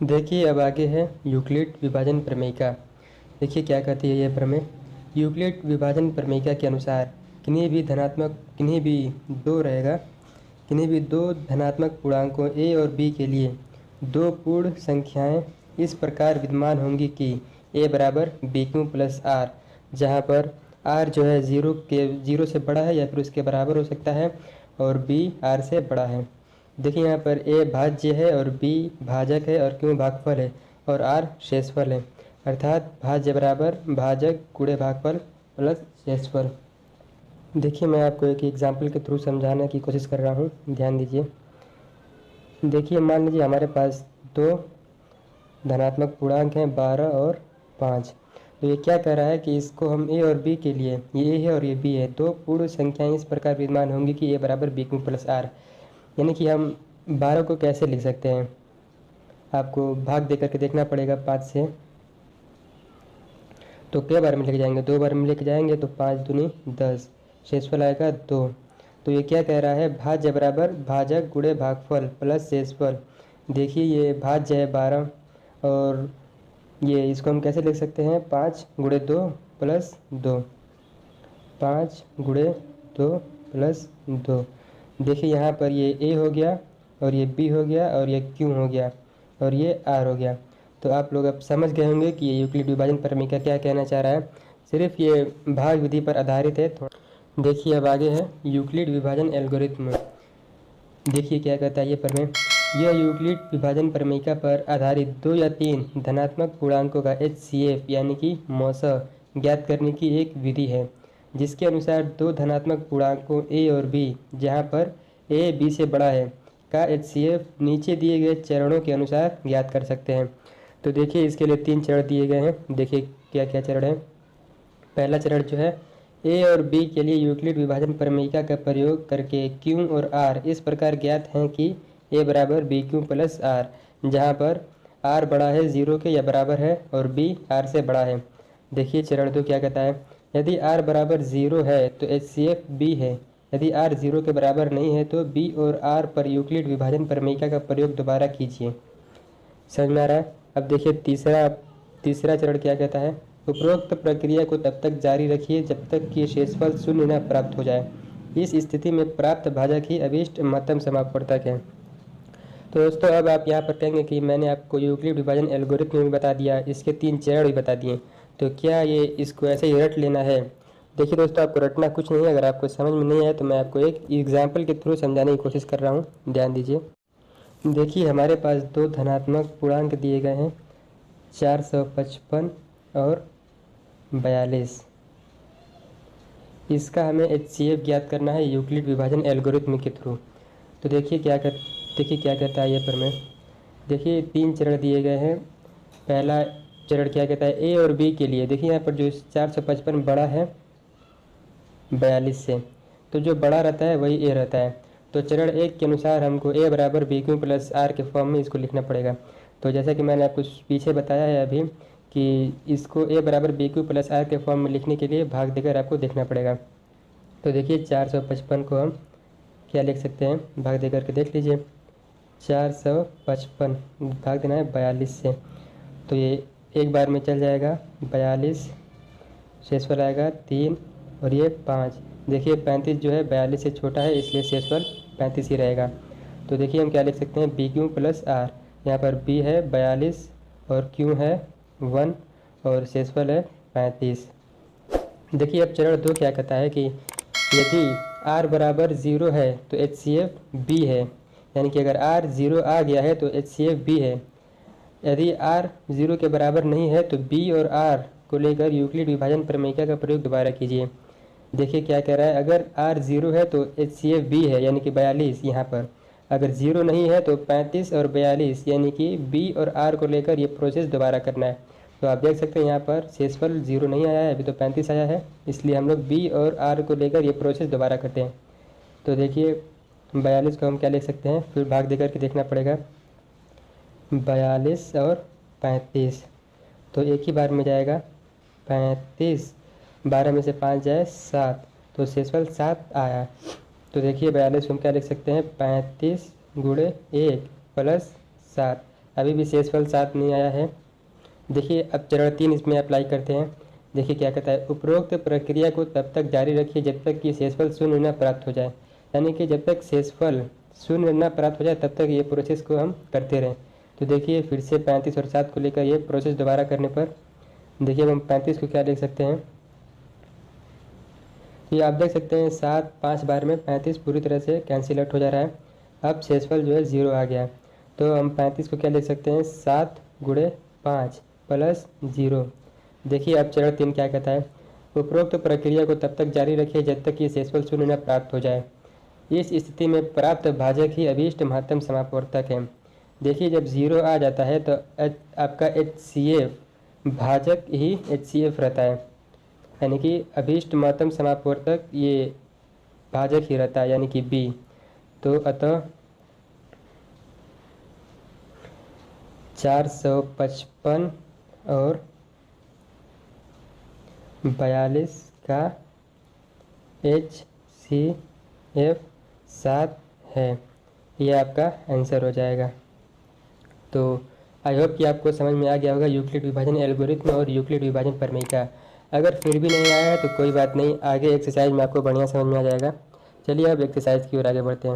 देखिए अब आगे है यूक्लिड विभाजन प्रमेयिका। देखिए क्या कहती है यह प्रमेय। यूक्लिड विभाजन प्रमेयिका के अनुसार किन्हीं भी दो धनात्मक पूर्णांकों a और b के लिए दो पूर्ण संख्याएं इस प्रकार विद्यमान होंगी कि a बराबर बी क्यू प्लस आर, जहाँ पर r जो है जीरो से बड़ा है या फिर उसके बराबर हो सकता है और b r से बड़ा है। देखिए यहाँ पर a भाज्य है और b भाजक है और q भागफल है और r शेषफल है, अर्थात भाज्य बराबर भाजक गुणे भागफल प्लस शेषफल। देखिए मैं आपको एक एग्जाम्पल के थ्रू समझाने की कोशिश कर रहा हूँ, ध्यान दीजिए। देखिए मान लीजिए हमारे पास दो धनात्मक पूर्णांक हैं 12 और 5। तो ये क्या कह रहा है कि इसको हम a और b के लिए, ये a है और ये b है, दो पूर्ण संख्याएं इस प्रकार विद्यमान होंगी कि a बराबर बी क्यू प्लस आर। यानी कि हम 12 को कैसे लिख सकते हैं, आपको भाग दे करके देखना पड़ेगा 5 से। तो क्या बार में लेके जाएंगे, 2 बार में लेके जाएंगे तो 5 दूनी 10, शेषफल आएगा 2। तो ये क्या कह रहा है, भाज्य बराबर भाजक गुणे भागफल प्लस शेषफल। देखिए ये भाज्य है 12 और ये इसको हम कैसे लिख सकते हैं, 5 गुणे 2 प्लस 2, 5 गुणे 2 प्लस 2। देखिए यहाँ पर ये a हो गया और ये b हो गया और ये q हो गया और ये r हो गया। तो आप लोग अब समझ गए होंगे कि ये यूक्लिड विभाजन प्रमेय क्या कहना चाह रहा है। सिर्फ ये भाग विधि पर आधारित है। देखिए अब आगे है यूक्लिड विभाजन एल्गोरिथम। देखिए क्या कहता है ये प्रमेय। यह यूक्लिड विभाजन प्रमेयिका पर आधारित 2 या 3 धनात्मक पूर्णांकों का HCF यानी कि मौसा ज्ञात करने की एक विधि है, जिसके अनुसार दो धनात्मक पूर्णांकों a और b, जहां पर a b से बड़ा है, का HCF नीचे दिए गए चरणों के अनुसार ज्ञात कर सकते हैं। तो देखिए इसके लिए 3 चरण दिए गए हैं। देखिए क्या क्या चरण है। पहला चरण जो है, a और b के लिए यूक्लिड विभाजन प्रमेयिका का प्रयोग करके q और r इस प्रकार ज्ञात हैं कि a बराबर बी क्यू प्लस आर, जहाँ पर r बड़ा है 0 के या बराबर है और b r से बड़ा है। देखिए चरण 2 क्या कहता है। यदि r बराबर 0 है तो HCF b है। यदि r 0 के बराबर नहीं है तो b और r पर यूक्लिड विभाजन प्रमेयिका का प्रयोग दोबारा कीजिए। समझ में आ रहा है। अब देखिए तीसरा चरण क्या कहता है। उपरोक्त प्रक्रिया को तब तक जारी रखिए जब तक कि शेषफल शून्य न प्राप्त हो जाए। इस स्थिति में प्राप्त भाजक ही अभीष्ट महत्तम समापवर्तक है। तो दोस्तों अब आप यहाँ पर कहेंगे कि मैंने आपको यूक्लिड विभाजन एल्गोरिथम भी बता दिया, इसके 3 चरण भी बता दिए, तो क्या ये इसको ऐसे ही रट लेना है। देखिए दोस्तों आपको रटना कुछ नहीं है। अगर आपको समझ में नहीं आए तो मैं आपको एक एग्जाम्पल के थ्रू समझाने की कोशिश कर रहा हूँ, ध्यान दीजिए। देखिए हमारे पास दो धनात्मक पूर्णांक दिए गए हैं 455 और 42। इसका हमें HCF ज्ञात करना है यूक्लिड विभाजन एल्गोरिथम के थ्रू। तो देखिए क्या कहता है ये प्रमेय। देखिए 3 चरण दिए गए हैं। पहला चरण क्या कहता है, a और b के लिए। देखिए यहाँ पर जो 455 बड़ा है 42 से, तो जो बड़ा रहता है वही a रहता है। तो चरण 1 के अनुसार हमको a बराबर बी क्यू प्लस आर के फॉर्म में इसको लिखना पड़ेगा। तो जैसा कि मैंने आपको पीछे बताया है अभी कि इसको a बराबर बी क्यू प्लस आर के फॉर्म में लिखने के लिए भाग देकर आपको देखना पड़ेगा। तो देखिए 455 को हम क्या लिख सकते हैं, भाग देकर के देख लीजिए। 455 भाग देना है 42 से, तो ये एक बार में चल जाएगा 42, शेषफल आएगा 3 और ये 5। देखिए 35 जो है 42 से छोटा है, इसलिए शेषफल 35 ही रहेगा। तो देखिए हम क्या लिख सकते हैं, बी क्यू प्लस आर। यहाँ पर b है 42 और q है 1 और शेषफल है 35। देखिए अब चरण 2 क्या कहता है कि यदि r बराबर 0 है तो HCF b है, यानी कि अगर r 0 आ गया है तो HCF b है। यदि r 0 के बराबर नहीं है तो b और r को लेकर यूक्लिड विभाजन प्रमेयिका का प्रयोग दोबारा कीजिए। देखिए क्या कह रहा है, अगर r 0 है तो HCF b है, यानी कि 42 यहाँ पर। अगर 0 नहीं है तो 35 और 42, यानी कि b और r को लेकर ये प्रोसेस दोबारा करना है। तो आप देख सकते हैं यहाँ पर शेषफल 0 नहीं आया है, अभी तो 35 आया है, इसलिए हम लोग b और r को लेकर ये प्रोसेस दोबारा करते हैं। तो देखिए 42 को हम क्या लिख सकते हैं, फिर भाग देकर के देखना पड़ेगा। 42 और 35 तो एक ही बार में जाएगा 35, 12 में से 5 जाए 7, तो शेषफल 7 आया। तो देखिए 42 को हम क्या लिख सकते हैं, 35 गुणे 1 प्लस 7, अभी भी शेषफल 7 नहीं आया है। देखिए अब चरण 3 इसमें अप्लाई करते हैं। देखिए क्या कहता है, उपरोक्त प्रक्रिया को तब तक जारी रखिए जब तक कि शेषफल शून्य न प्राप्त हो जाए। यानी कि जब तक शेषफल शून्य न प्राप्त हो जाए तब तक ये प्रोसेस को हम करते रहें। तो देखिए फिर से 35 और 7 को लेकर ये प्रोसेस दोबारा करने पर देखिए अब हम 35 को क्या लिख सकते हैं, ये आप देख सकते हैं 7 5 बार में 35 पूरी तरह से कैंसिल आउट हो जा रहा है। अब शेषफल जो है 0 आ गया। तो हम 35 को क्या लिख सकते हैं, 7 गुणे 5 प्लस 0। देखिए अब चरण 3 क्या कहता है, उपरोक्त प्रक्रिया को तब तक जारी रखिए जब तक कि शेषफल शून्य न प्राप्त हो जाए। इस स्थिति में प्राप्त भाजक ही अभीष्ट महत्तम समापवर्तक है। देखिए जब 0 आ जाता है तो आपका HCF भाजक ही HCF रहता है, यानी कि अभीष्ट महत्तम समापवर्तक ये भाजक ही रहता है, यानी कि B। तो अतः 455 और 42 का HCF 7 है, ये आपका आंसर हो जाएगा। तो आई होप कि आपको समझ में आ गया होगा यूक्लिड विभाजन एल्गोरिथ्म और यूक्लिड विभाजन प्रमेय का। अगर फिर भी नहीं आया है तो कोई बात नहीं, आगे एक्सरसाइज में आपको बढ़िया समझ में आ जाएगा। चलिए अब एक्सरसाइज की ओर आगे बढ़ते हैं।